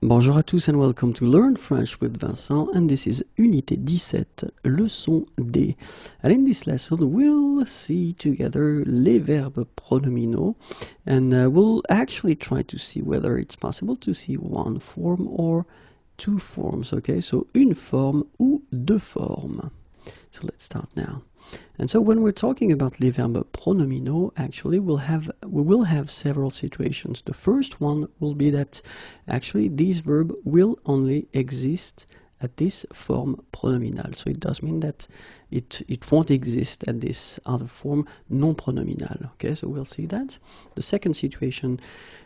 Bonjour à tous and welcome to Learn French with Vincent, and this is Unité 17, leçon D. And in this lesson we'll see together les verbes pronominaux, and we'll actually try to see whether it's possible to see one form or two forms, okay? So une forme ou deux formes. So let's start now. And so when we're talking about les verbes pronominaux, actually we will have several situations. The first one will be that actually this verb will only exist at this form pronominal. So it does mean that it won't exist at this other form non pronominal. Okay, so we'll see that. The second situation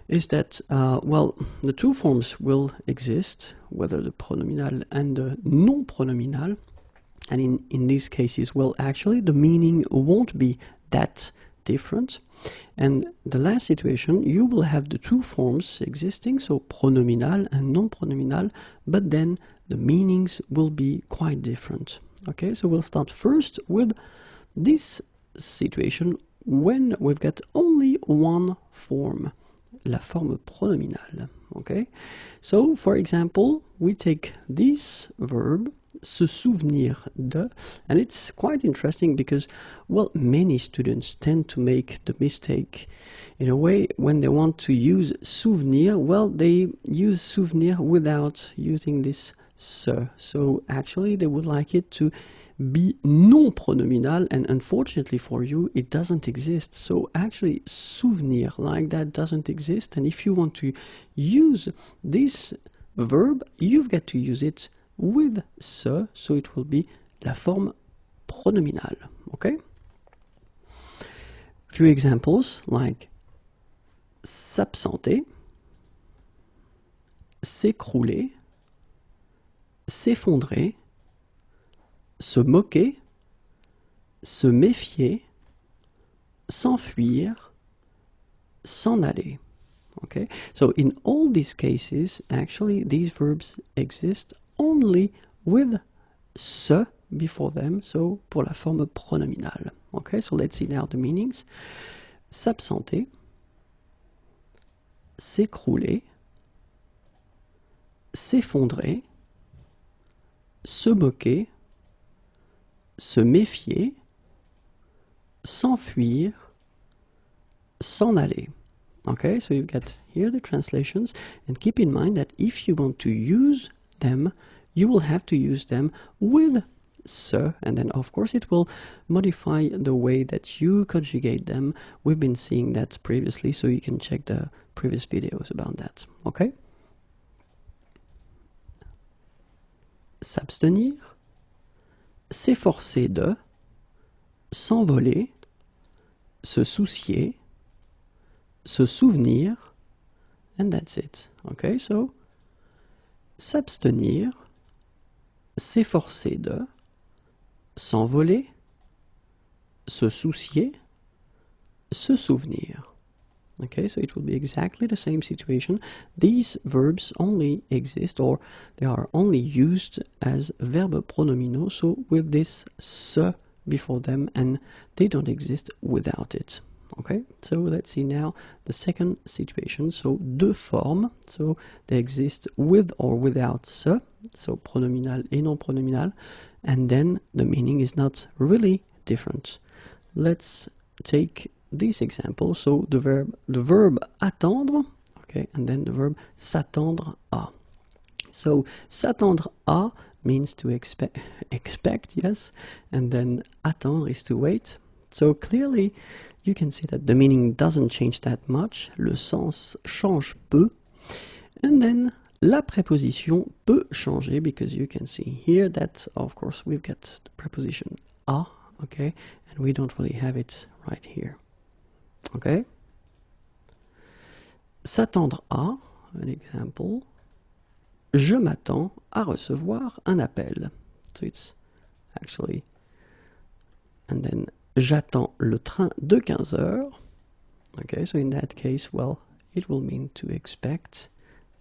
is that well, the two forms will exist, whether the pronominal and the non pronominal. And in these cases, well, actually, the meaning won't be that different. And the last situation, you will have the two forms existing, so pronominal and non-pronominal, but then the meanings will be quite different. Okay, so we'll start first with this situation when we've got only one form, la forme pronominale. Okay, so for example, we take this verb, se souvenir de, and it's quite interesting because, well, many students tend to make the mistake in a way when they want to use souvenir, well, they use souvenir without using this se. So actually they would like it to be non-pronominal, and unfortunately for you it doesn't exist. So actually souvenir like that doesn't exist, and if you want to use this verb, you've got to use it with se, so it will be la forme pronominale. Okay? Few examples like s'absenter, s'écrouler, s'effondrer, se moquer, se méfier, s'enfuir, s'en aller. Okay? So in all these cases, actually these verbs exist only with se before them, so pour la forme pronominale. Okay, so let's see now the meanings. S'absenter, s'écrouler, s'effondrer, se moquer, se méfier, s'enfuir, s'en aller. Okay, so you've got here the translations, and keep in mind that if you want to use them, you will have to use them with se, and then of course it will modify the way that you conjugate them. We've been seeing that previously, so you can check the previous videos about that. Okay? S'abstenir, s'efforcer de, s'envoler, se soucier, se souvenir, and that's it. Okay, so s'abstenir, s'efforcer de, s'envoler, se soucier, se souvenir. Okay, so it will be exactly the same situation. These verbs only exist, or they are only used as verbes pronominaux, so with this se before them, and they don't exist without it. Okay, so let's see now the second situation. So deux formes, so they exist with or without se, so pronominal et non pronominal, and then the meaning is not really different. Let's take this example. So the verb attendre, okay, and then the verb s'attendre à. So s'attendre à means to expect, yes, and then attendre is to wait. So clearly you can see that the meaning doesn't change that much. Le sens change peu. And then la préposition peut changer, because you can see here that, of course, we've got the preposition à, okay, and we don't really have it right here. Okay? S'attendre à, an example. Je m'attends à recevoir un appel. So it's actually, and then j'attends le train de 15 heures. Okay, so in that case, well, it will mean to expect,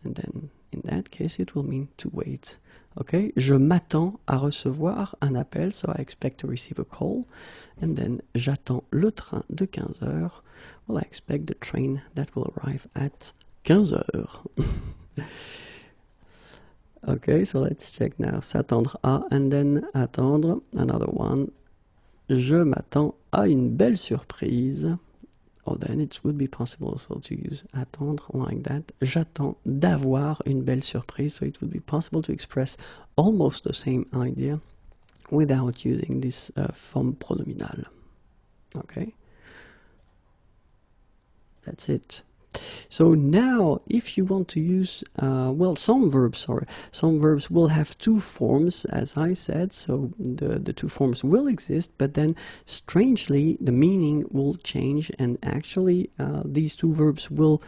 and then in that case, it will mean to wait. Okay, je m'attends à recevoir un appel, so I expect to receive a call, and then j'attends le train de 15 heures. Well, I expect the train that will arrive at 15 heures. Okay, so let's check now. S'attendre à, and then attendre, another one. Je m'attends à une belle surprise. Or then it would be possible also to use attendre like that. J'attends d'avoir une belle surprise. So it would be possible to express almost the same idea without using this form pronominal. Okay? That's it. So now, if you want to use, some verbs will have two forms, as I said, so the two forms will exist, but then, strangely, the meaning will change, and actually, these two verbs will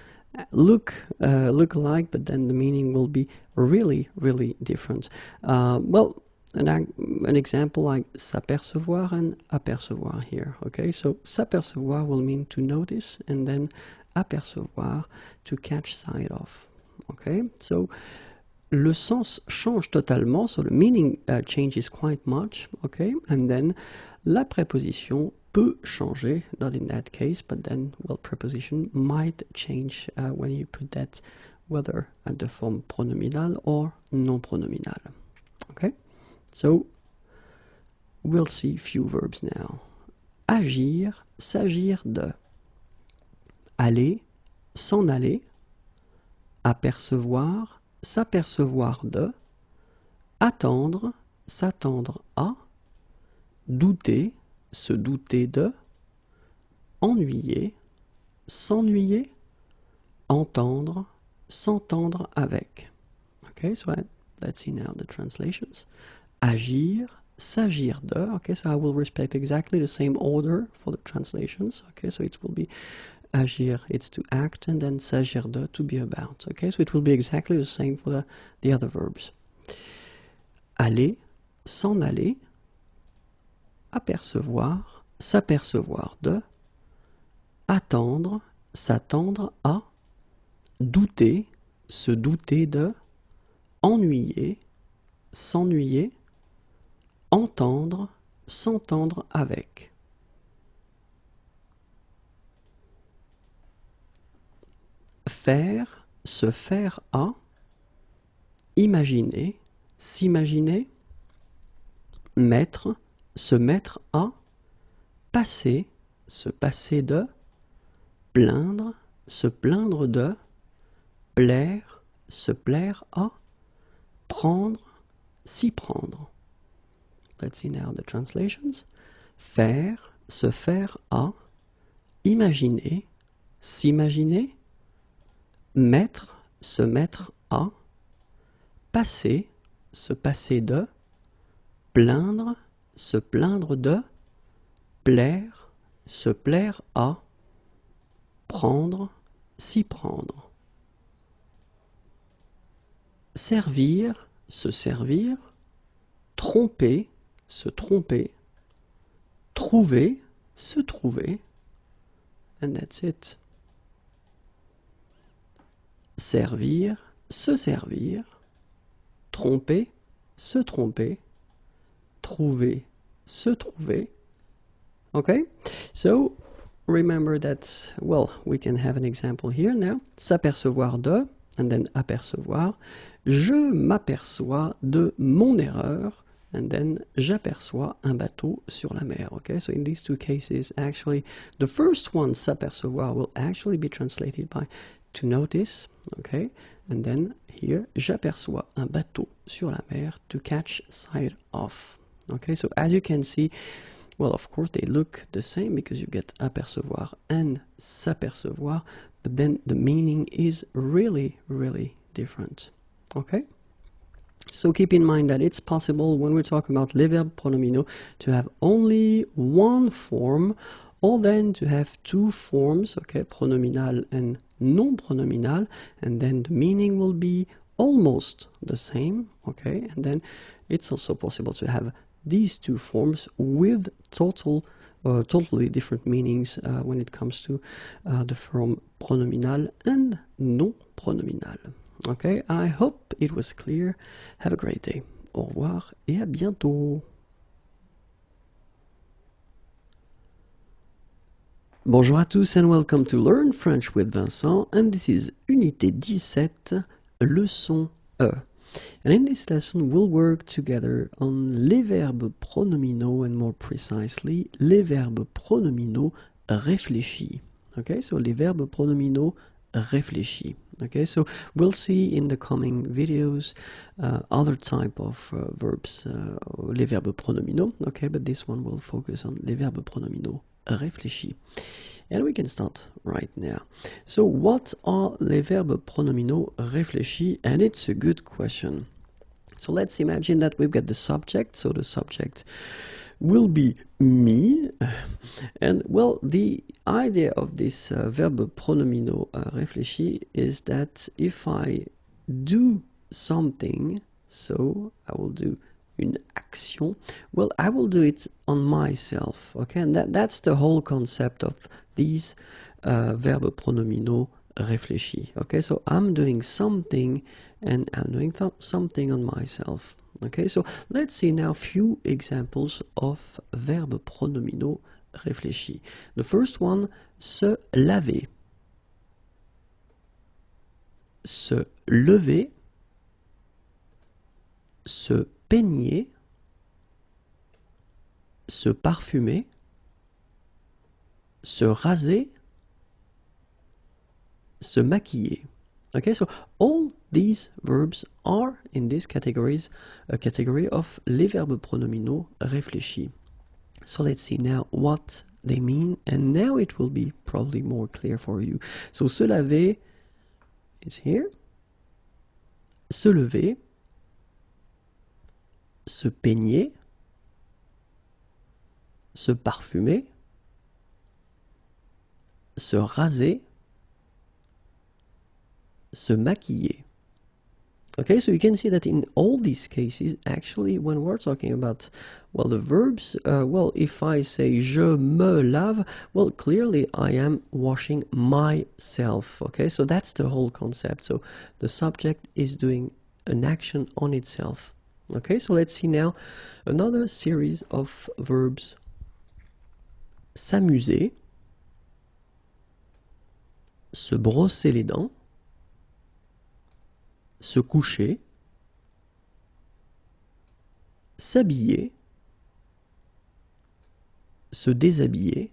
look alike, but then the meaning will be really, really different. An example like s'apercevoir and apercevoir here, okay? So, s'apercevoir will mean to notice, and then apercevoir, to catch sight of. Okay, so le sens change totalement, so the meaning changes quite much. Okay, and then la préposition peut changer, not in that case, but then, well, preposition might change when you put that whether at the form pronominal or non pronominal. Okay, so we'll see few verbs now. Agir, s'agir de. Aller, s'en aller, apercevoir, s'apercevoir de, attendre, s'attendre à, douter, se douter de, ennuyer, s'ennuyer, entendre, s'entendre avec. Okay, so let's see now the translations. Agir, s'agir de. Okay, so I will respect exactly the same order for the translations. Okay, so it will be agir, it's to act, and then s'agir de, to be about. Okay, so it will be exactly the same for the other verbs. Aller, s'en aller, apercevoir, s'apercevoir de, attendre, s'attendre à, douter, se douter de, ennuyer, s'ennuyer, entendre, s'entendre avec. Faire, se faire à, imaginer, s'imaginer, mettre, se mettre à, passer, se passer de, plaindre, se plaindre de, plaire, se plaire à, prendre, s'y prendre. Let's see now the translations. Faire, se faire à, imaginer, s'imaginer, mettre, se mettre à, passer, se passer de, plaindre, se plaindre de, plaire, se plaire à, prendre, s'y prendre. Servir, se servir, tromper, se tromper, trouver, se trouver, and that's it. Servir, se servir, tromper, se tromper, trouver, se trouver. Okay, so remember that, well, we can have an example here now. S'apercevoir de, and then apercevoir. Je m'aperçois de mon erreur, and then j'aperçois un bateau sur la mer. Okay, so in these two cases, actually, the first one, s'apercevoir, will actually be translated by to notice, okay, and then here, j'aperçois un bateau sur la mer, to catch sight of. Okay, so as you can see, well, of course, they look the same because you get apercevoir and s'apercevoir, but then the meaning is really, really different. Okay? So keep in mind that it's possible when we're talking about les verbes pronominaux to have only one form, or then to have two forms, okay, pronominal and non-pronominal, and then the meaning will be almost the same, okay, and then it's also possible to have these two forms with totally different meanings when it comes to the form pronominal and non-pronominal. Okay, I hope it was clear. Have a great day. Au revoir et à bientôt. Bonjour à tous and welcome to Learn French with Vincent, and this is Unité 17, leçon E. And in this lesson, we'll work together on les verbes pronominaux and more precisely, les verbes pronominaux réfléchis. Okay, so les verbes pronominaux réfléchis. Okay, so we'll see in the coming videos other type of verbs, les verbes pronominaux. Okay, but this one will focus on les verbes pronominaux réfléchis. And we can start right now. So what are les verbes pronominaux réfléchis? And it's a good question. So let's imagine that we've got the subject. So the subject will be me. And well, the idea of this verbe pronominaux réfléchis is that if I do something, so I will do une action, well, I will do it on myself, okay? And that's the whole concept of these verbes pronominaux réfléchis, okay? So I'm doing something and I'm doing something on myself, okay? So let's see now a few examples of verbes pronominaux réfléchis. The first one, se laver, se lever, se peigner, se parfumer, se raser, se maquiller. Okay, so all these verbs are in this categories, a category of les verbes pronominaux réfléchis. So let's see now what they mean, and now it will be probably more clear for you. So se laver is here, se lever, se peigner, se parfumer, se raser, se maquiller. Okay, so you can see that in all these cases, actually, when we're talking about, well, the verbs, well, if I say je me lave, well, clearly I am washing myself. Okay, so that's the whole concept. So the subject is doing an action on itself. Okay, so let's see now another series of verbs. S'amuser, se brosser les dents, se coucher, s'habiller, se déshabiller,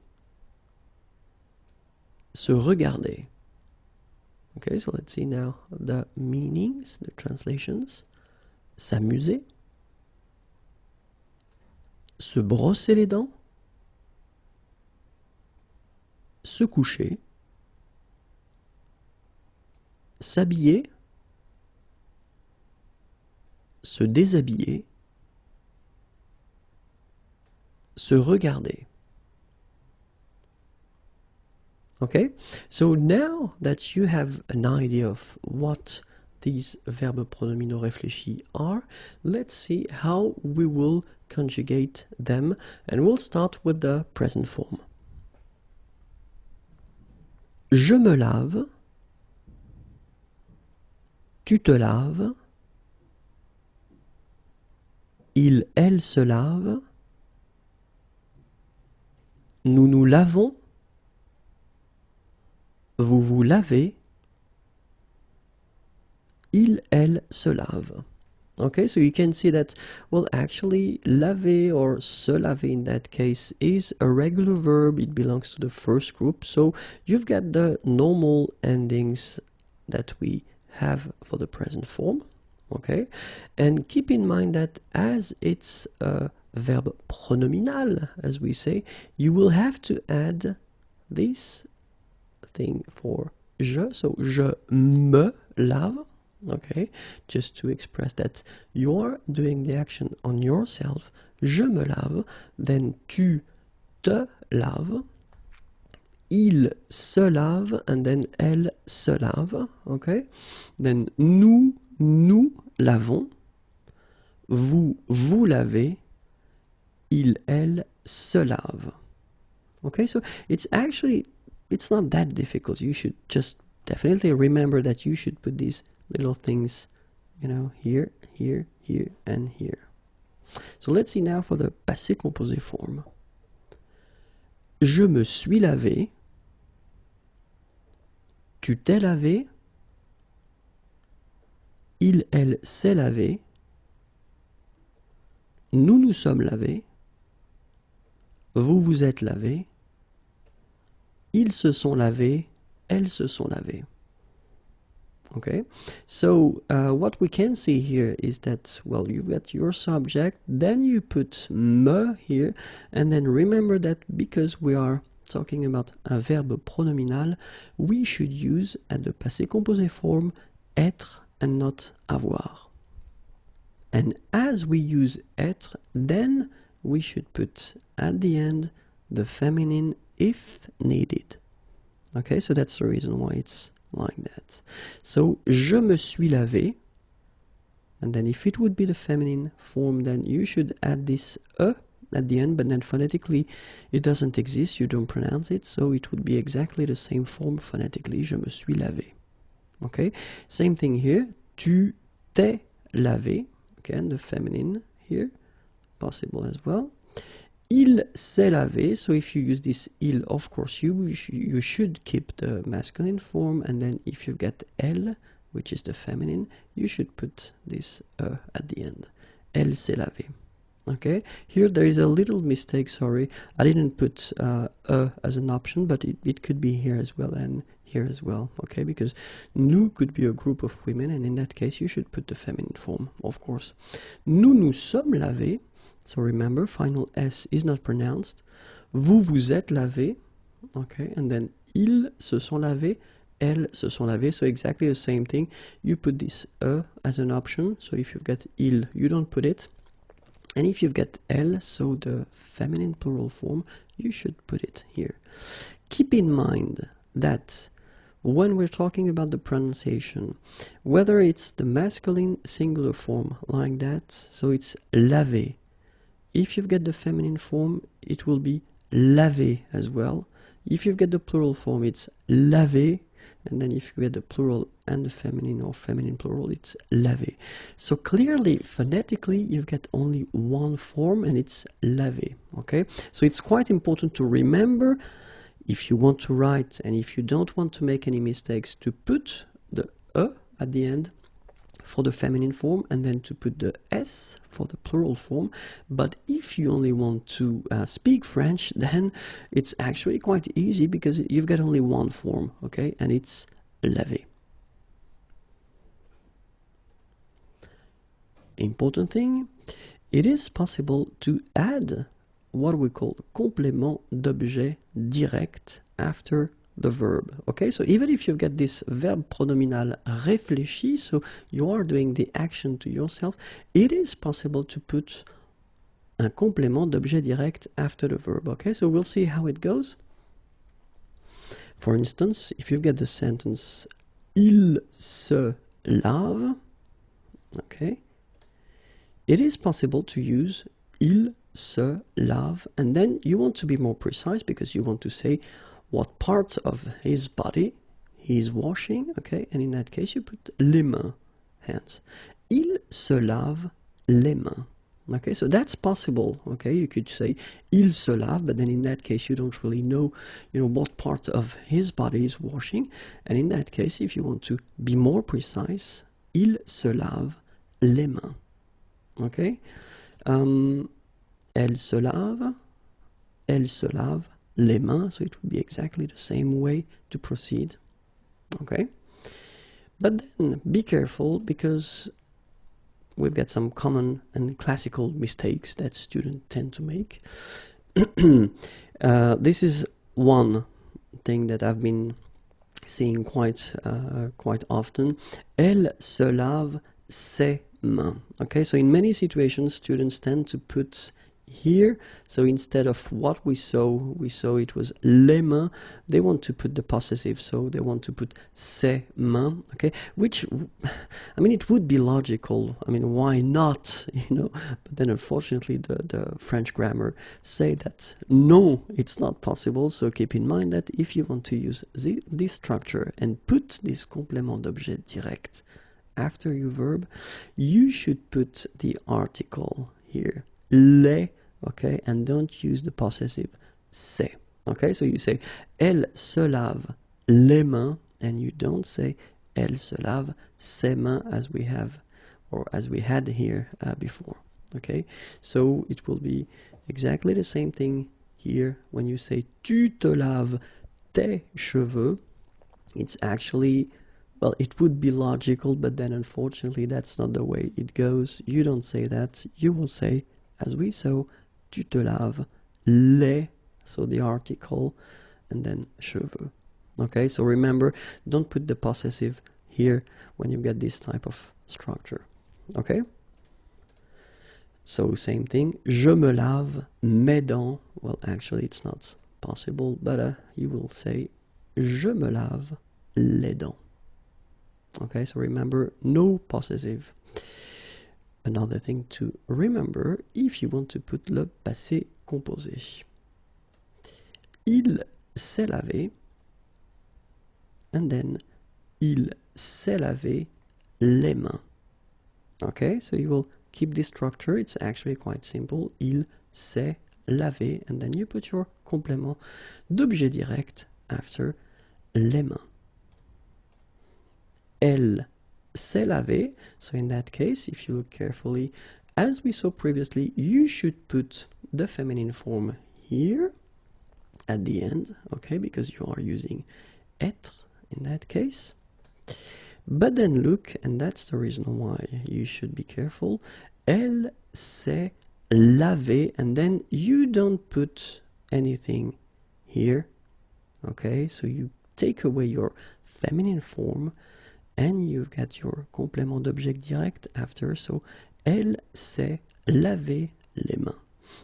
se regarder. Okay, so let's see now the meanings, the translations. S'amuser, se brosser les dents, se coucher, s'habiller, se déshabiller, se regarder. Okay, so now that you have an idea of what these verbes pronominaux réfléchis are, let's see how we will conjugate them, and we'll start with the present form. Je me lave, tu te laves, il, elle se lave, nous nous lavons, vous vous lavez, il, elle se lave. Okay, so you can see that, well, actually, laver or se laver in that case is a regular verb. It belongs to the first group. So you've got the normal endings that we have for the present form. Okay, and keep in mind that as it's a verb pronominal, as we say, you will have to add this thing for je. So je me lave. Okay, just to express that you are doing the action on yourself. Je me lave, then tu te laves, il se lave, and then elle se lave. Okay, then nous lavons, vous lavez, il, elle se lave. Okay, so it's not that difficult. You should just definitely remember that you should put these little things, you know, here, here, here, and here. So let's see now for the passé composé form. Je me suis lavé, tu t'es lavé, il, elle s'est lavé, nous nous sommes lavés, vous vous êtes lavés, ils se sont lavés, elles se sont lavées. Okay, so what we can see here is that, well, you get your subject, then you put me here, and then remember that because we are talking about a verbe pronominal, we should use at the passé composé form être and not avoir. And as we use être, then we should put at the end the feminine if needed. Okay, so that's the reason why it's like that. So, je me suis lavé, and then if it would be the feminine form, then you should add this at the end, but then phonetically it doesn't exist, you don't pronounce it, so it would be exactly the same form phonetically, je me suis lavé. Okay, same thing here, tu t'es lavé, okay, and the feminine here, possible as well. Il s'est lavé, so if you use this il, of course, you should keep the masculine form, and then if you get elle, which is the feminine, you should put this at the end. Elle s'est lavé. Okay, here there is a little mistake, sorry. I didn't put as an option, but it could be here as well and here as well, okay, because nous could be a group of women, and in that case you should put the feminine form, of course. Nous nous sommes lavés. So remember, final S is not pronounced. Vous vous êtes lavé, okay, and then ils se sont lavés, elles se sont lavées, so exactly the same thing. You put this as an option, so if you've got il, you don't put it. And if you've got elle, so the feminine plural form, you should put it here. Keep in mind that when we're talking about the pronunciation, whether it's the masculine singular form like that, so it's lavé. If you've got the feminine form, it will be lavé as well. If you've got the plural form, it's lavé. And then if you get the plural and the feminine or feminine plural, it's lavé. So clearly, phonetically, you've got only one form, and it's lavé. Okay? So it's quite important to remember, if you want to write and if you don't want to make any mistakes, to put the at the end for the feminine form, and then to put the S for the plural form. But if you only want to speak French, then it's actually quite easy, because you've got only one form, okay, and it's lavé. Important thing, it is possible to add what we call complément d'objet direct after the verb. Okay, so even if you've got this verb pronominal réfléchi, so you are doing the action to yourself, it is possible to put un complément d'objet direct after the verb. Okay, so we'll see how it goes. For instance, if you've got the sentence il se lave, okay, it is possible to use il se lave, and then you want to be more precise, because you want to say what parts of his body he is washing, okay, and in that case you put les mains, hands. Il se lave les mains. Okay, so that's possible, okay, you could say il se lave, but then in that case you don't really know, what part of his body is washing, and in that case, if you want to be more precise, il se lave les mains. Okay, elle se lave les mains, so it would be exactly the same way to proceed. Okay, but then be careful, because we've got some common and classical mistakes that students tend to make. This is one thing that I've been seeing quite often. Elle se lave ses mains. Okay, so in many situations students tend to put here, so instead of what we saw it was les mains, they want to put the possessive, so they want to put ses mains, okay, which, I mean, it would be logical, I mean, why not, but then unfortunately the French grammar say that no, it's not possible, so keep in mind that if you want to use this structure and put this complément d'objet direct after your verb, you should put the article here, les, okay, and don't use the possessive c'est. Okay, so you say elle se lave les mains, and you don't say elle se lave ses mains, as we have or as we had here before. Okay, so it will be exactly the same thing here when you say tu te laves tes cheveux. It's actually, well, it would be logical, but then unfortunately that's not the way it goes. You don't say that. You will say, as we saw, tu te laves les, so the article, and then cheveux. Okay, so remember, don't put the possessive here when you get this type of structure. Okay? So same thing, je me lave mes dents. Well, actually it's not possible, but you will say, je me lave les dents. Okay, so remember, no possessive. Another thing to remember, if you want to put le passé composé. Il s'est lavé, and then il s'est lavé les mains. Okay, so you will keep this structure. It's actually quite simple. Il s'est lavé, and then you put your complément d'objet direct after les mains. Elle s'est lavée. So in that case, if you look carefully, as we saw previously, you should put the feminine form here at the end, okay, because you are using être in that case. But then look, and that's the reason why you should be careful, elle s'est lavée, and then you don't put anything here, okay, so you take away your feminine form, and you've got your complément d'objet direct after, so elle s'est lavé les mains.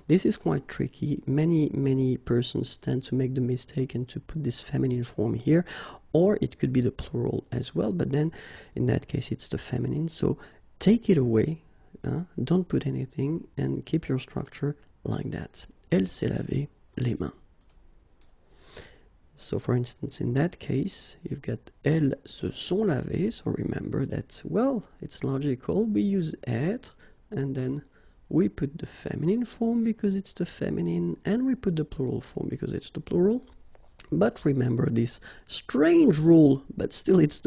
This is quite tricky. Many persons tend to make the mistake and to put this feminine form here, or it could be the plural as well, but then in that case it's the feminine, so take it away, don't put anything, and keep your structure like that. Elle s'est lavé les mains. So for instance, in that case, you've got elles se sont lavées, so remember that, well, it's logical, we use être, and then we put the feminine form because it's the feminine, and we put the plural form because it's the plural. But remember this strange rule, but still it's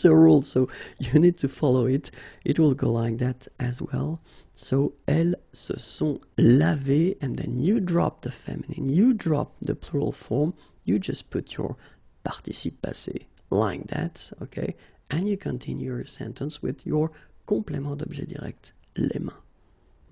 a rule, so you need to follow it. It will go like that as well. So elles se sont lavées, and then you drop the feminine, you drop the plural form, you just put your participe passé like that, okay? And you continue your sentence with your complément d'objet direct, les mains.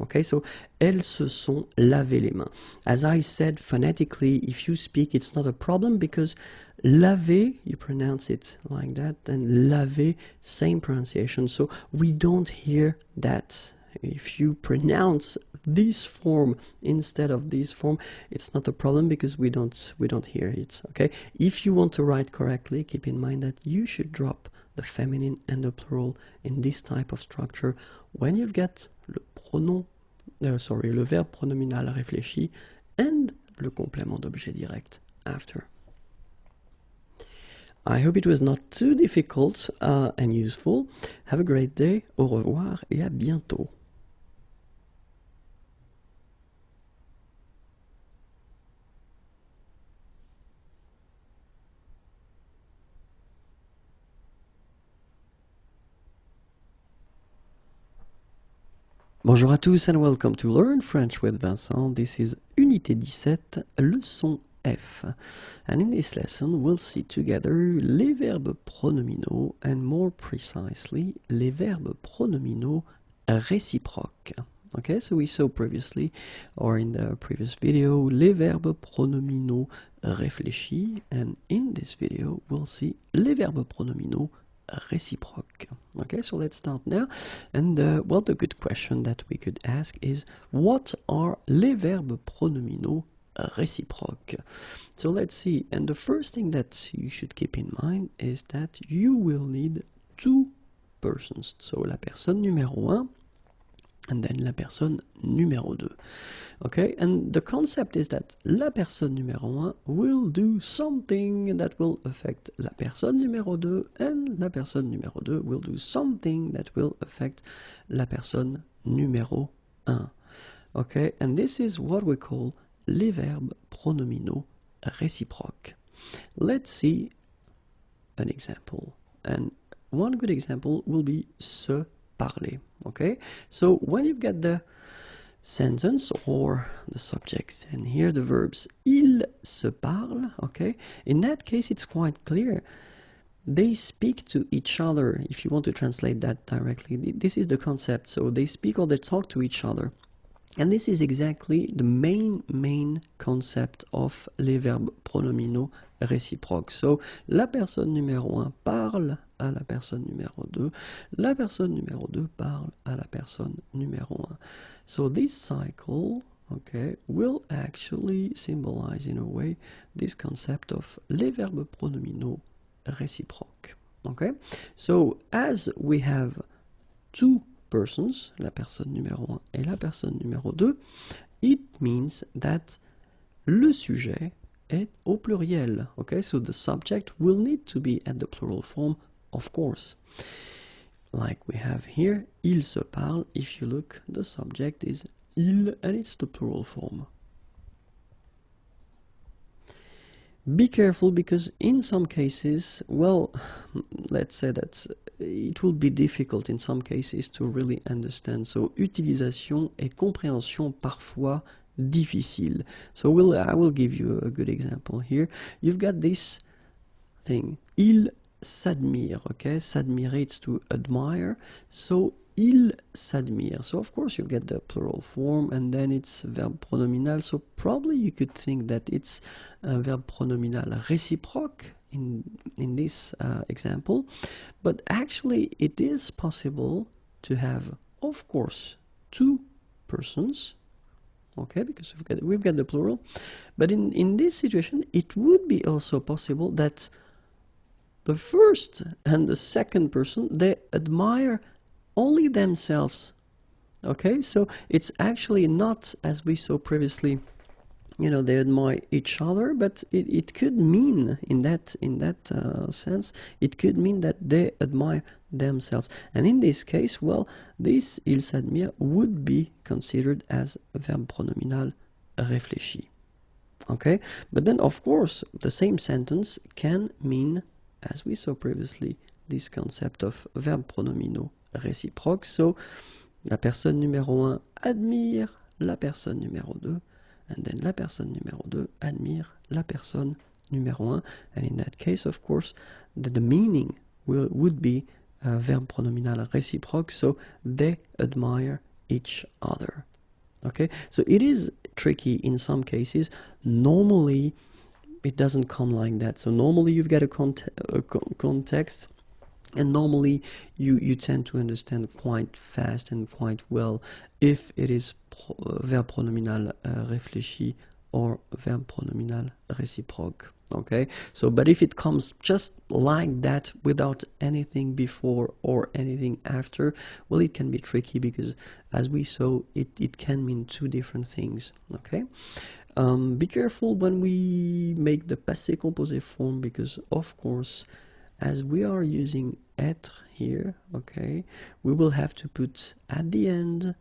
Okay, so elles se sont lavé les mains. As I said, phonetically, if you speak, it's not a problem because laver, you pronounce it like that, and laver, same pronunciation. So we don't hear that. If you pronounce this form instead of this form, it's not a problem because we don't hear it. Okay, if you want to write correctly, keep in mind that you should drop the feminine and the plural in this type of structure when you've got le verbe pronominal réfléchi and le complément d'objet direct after. I hope it was not too difficult and useful. Have a great day. Au revoir et à bientôt. Bonjour à tous and welcome to Learn French with Vincent. This is Unité 17, leçon F. And in this lesson we'll see together les verbes pronominaux and more precisely les verbes pronominaux réciproques. Okay, so we saw previously or in the previous video les verbes pronominaux réfléchis, and in this video we'll see les verbes pronominaux réciproque. Okay, so let's start now. And well, the good question that we could ask is, what are les verbes pronominaux réciproques? So let's see. And the first thing that you should keep in mind is that you will need two persons. So la personne numéro un and then la personne numéro deux. Okay, and the concept is that la personne numéro un will do something that will affect la personne numéro deux, and la personne numéro deux will do something that will affect la personne numéro un. Okay, and this is what we call les verbes pronominaux réciproques. Let's see an example, and one good example will be se parler. Okay, so when you get the sentence or the subject, and here the verbs ils se parlent, okay, in that case it's quite clear. They speak to each other, if you want to translate that directly. This is the concept, so they speak or they talk to each other. And this is exactly the main concept of les verbes pronominaux réciproques. So, la personne numéro 1 parle à la personne numéro 2, la personne numéro 2 parle à la personne numéro 1. So this cycle, okay, will actually symbolize in a way this concept of les verbes pronominaux réciproques. Okay, so as we have two persons, la personne numéro 1 et la personne numéro 2, it means that le sujet est au pluriel. Okay, so the subject will need to be at the plural form, of course. Like we have here, ils se parlent. If you look, the subject is il and it's the plural form. Be careful because in some cases, well, let's say that it will be difficult in some cases to really understand. So, utilisation et compréhension parfois difficile. So, I will give you a good example here. You've got this thing. Il s'admire, okay? S'admirer, it's to admire. So, il s'admire. So, of course, you get the plural form and then it's verb pronominal. So, probably you could think that it's a verb pronominal réciproque in this example. But actually, it is possible to have, of course, two persons. Okay, because we've got the plural. But in this situation, it would be also possible that the first and the second person, they admire only themselves. Okay, so it's actually not, as we saw previously, you know, they admire each other, but it could mean in that sense, it could mean that they admire themselves. And in this case, well, this il s'admire would be considered as a verb pronominal réfléchi. Okay, but then of course the same sentence can mean, as we saw previously, this concept of verb pronominaux réciproques. So, la personne numéro 1 admire la personne numéro 2, and then la personne numéro 2 admire la personne numéro 1. And in that case, of course, the meaning would be verb pronominal réciproque, so they admire each other. Okay, so it is tricky in some cases. Normally, it doesn't come like that. So normally you've got a context, and normally you tend to understand quite fast and quite well if it is verb pronominal réfléchi or verb pronominal réciproque. Okay, so but if it comes just like that without anything before or anything after, well, it can be tricky because, as we saw, it can mean two different things. Okay, be careful when we make the passé composé form, because of course, as we are using être here, okay, we will have to put at the end,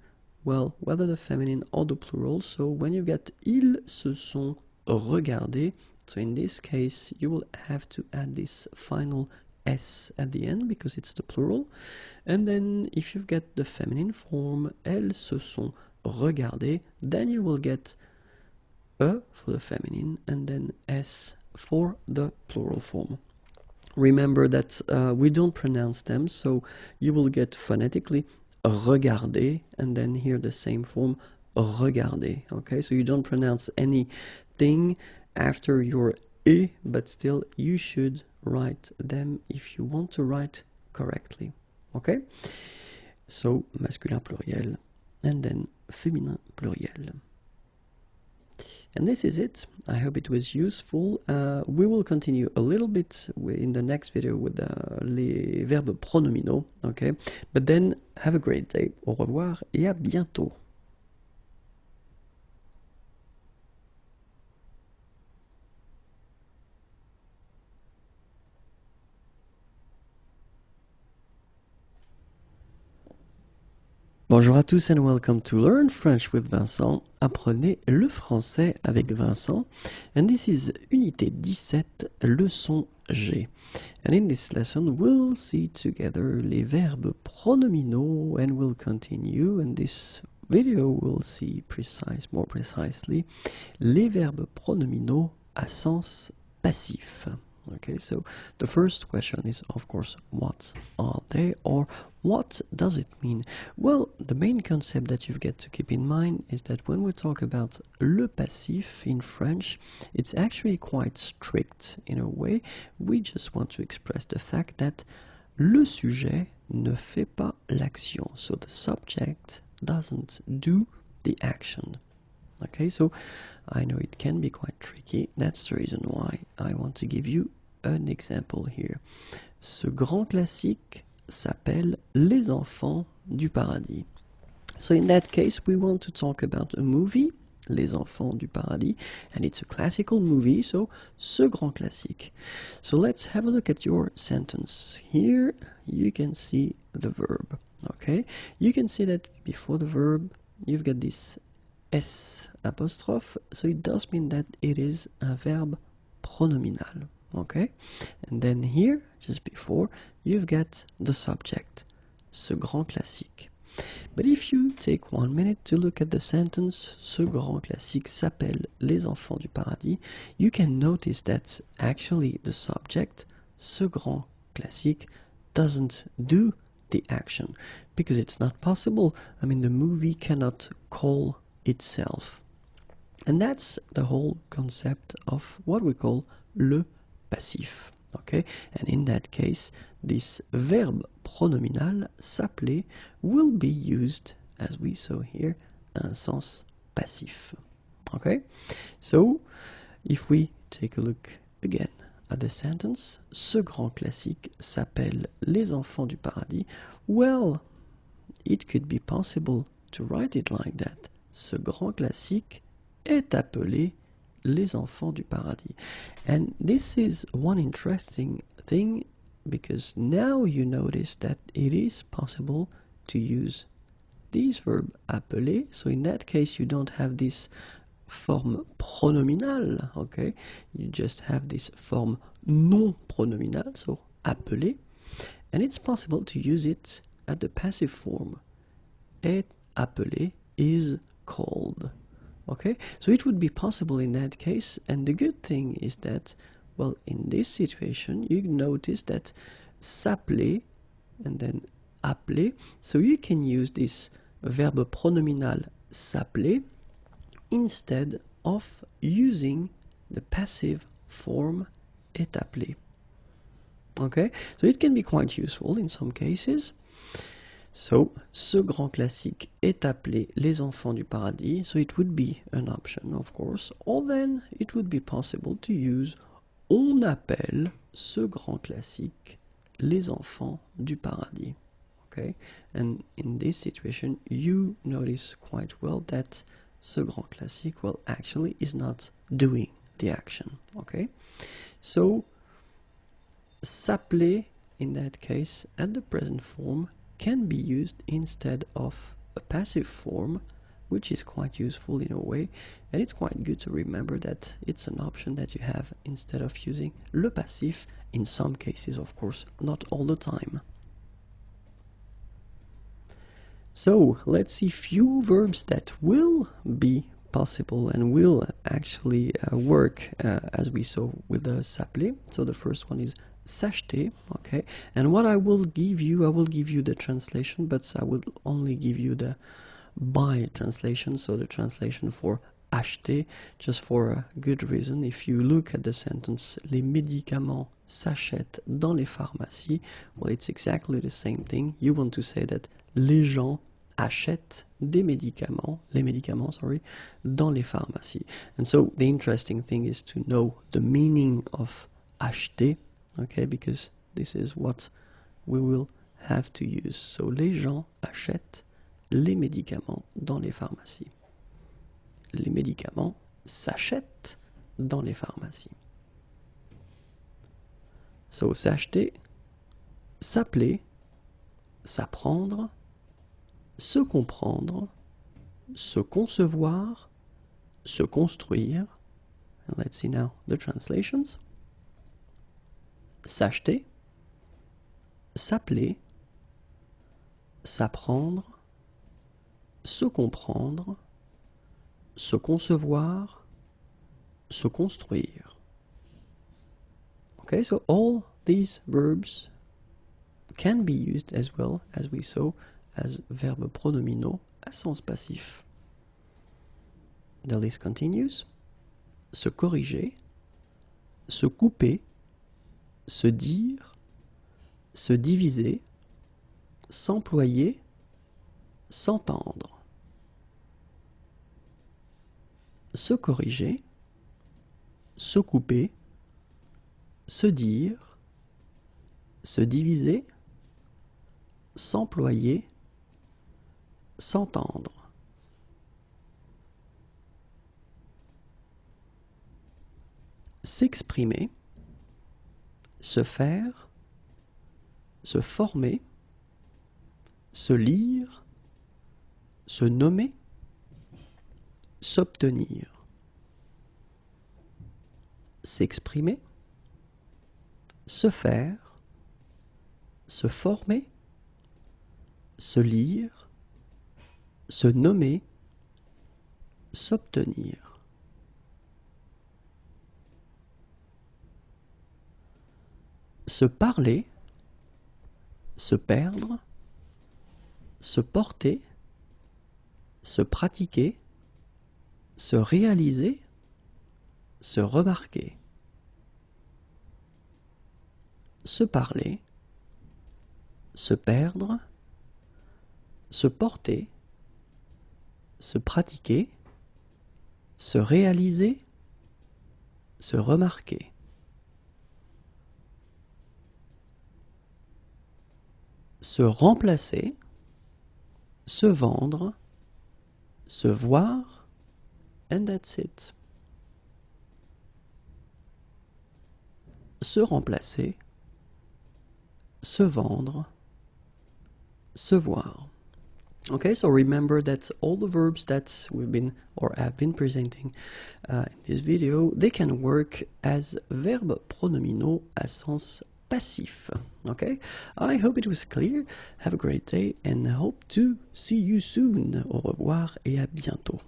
well, whether the feminine or the plural. So when you get ils se sont regardés, so in this case you will have to add this final s at the end because it's the plural. And then if you get the feminine form, elles se sont regardées, then you will get e for the feminine and then s for the plural form. Remember that we don't pronounce them, so you will get phonetically regarder and then here the same form regarder. Okay, so you don't pronounce anything after your e, but still you should write them if you want to write correctly. Okay, so masculin pluriel and then féminin pluriel. And this is it. I hope it was useful. We will continue a little bit in the next video with les verbes pronominaux, okay? But then, have a great day. Au revoir et à bientôt. Bonjour à tous and welcome to Learn French with Vincent. Apprenez le français avec Vincent. And this is unité 17, leçon G. And in this lesson we'll see together les verbes pronominaux and we'll continue. In this video we'll see more precisely, les verbes pronominaux à sens passif. Okay, so the first question is, of course, what are they, or what does it mean? Well, the main concept that you've got to keep in mind is that when we talk about le passif in French, it's actually quite strict in a way. We just want to express the fact that le sujet ne fait pas l'action, so the subject doesn't do the action. Okay, so I know it can be quite tricky. That's the reason why I want to give you an example here. Ce grand classique s'appelle Les Enfants du Paradis. So in that case, we want to talk about a movie, Les Enfants du Paradis, and it's a classical movie, so ce grand classique. So let's have a look at your sentence. Here you can see the verb, okay? You can see that before the verb, you've got this S apostrophe, so it does mean that it is a verb pronominal, okay? And then here, just before, you've got the subject, ce grand classique. But if you take 1 minute to look at the sentence, ce grand classique s'appelle Les Enfants du Paradis, you can notice that actually the subject, ce grand classique, doesn't do the action, because it's not possible. I mean, the movie cannot call itself. And that's the whole concept of what we call le passif. Okay? And in that case, this verb pronominal, s'appeler, will be used, as we saw here, un sens passif. Okay? So, if we take a look again at the sentence, ce grand classique s'appelle Les Enfants du Paradis, well, it could be possible to write it like that. Ce grand classique est appelé Les Enfants du Paradis. And this is one interesting thing, because now you notice that it is possible to use this verb appeler. So in that case, you don't have this form pronominal, okay? You just have this form non pronominal, so appeler. And it's possible to use it at the passive form. Est appelé is called. Okay, so it would be possible in that case, and the good thing is that, well, in this situation, you notice that s'appeler and then appeler, so you can use this verb pronominal s'appeler instead of using the passive form est appelé. Okay, so it can be quite useful in some cases. So, ce grand classique est appelé Les Enfants du Paradis, so it would be an option, of course, or then it would be possible to use on appelle ce grand classique Les Enfants du Paradis. Okay, and in this situation, you notice quite well that ce grand classique, well, actually is not doing the action. Okay, so s'appeler in that case at the present form can be used instead of a passive form, which is quite useful in a way, and it's quite good to remember that it's an option that you have instead of using le passif in some cases, of course, not all the time. So let's see few verbs that will be possible and will actually work as we saw with the s'appeler. So the first one is s'acheter, okay, and what I will give you the translation, but I will only give you the by translation, so the translation for acheter, just for a good reason. If you look at the sentence, les médicaments s'achètent dans les pharmacies, well, it's exactly the same thing. You want to say that les gens achètent des médicaments, les médicaments, sorry, dans les pharmacies. And so the interesting thing is to know the meaning of acheter, okay, because this is what we will have to use. So, les gens achètent les médicaments dans les pharmacies. Les médicaments s'achètent dans les pharmacies. So, s'acheter, s'appeler, s'apprendre, se comprendre, se concevoir, se construire. And let's see now the translations. S'acheter, s'appeler, s'apprendre, se comprendre, se concevoir, se construire. Okay, so all these verbs can be used as well, as we saw, as verbes pronominaux à sens passif. The list continues. Se corriger, se couper, se dire, se diviser, s'employer, s'entendre. Se corriger, se couper, se dire, se diviser, s'employer, s'entendre. S'exprimer, se faire, se former, se lire, se nommer, s'obtenir. S'exprimer, se faire, se former, se lire, se nommer, s'obtenir. Se parler, se perdre, se porter, se pratiquer, se réaliser, se remarquer. Se parler, se perdre, se porter, se pratiquer, se réaliser, se remarquer. Se remplacer, se vendre, se voir, and that's it. Se remplacer, se vendre, se voir. Okay, so remember that all the verbs that we've been or have been presenting in this video, they can work as verbes pronominaux à sens passif. Okay, I hope it was clear. Have a great day and hope to see you soon. Au revoir et à bientôt.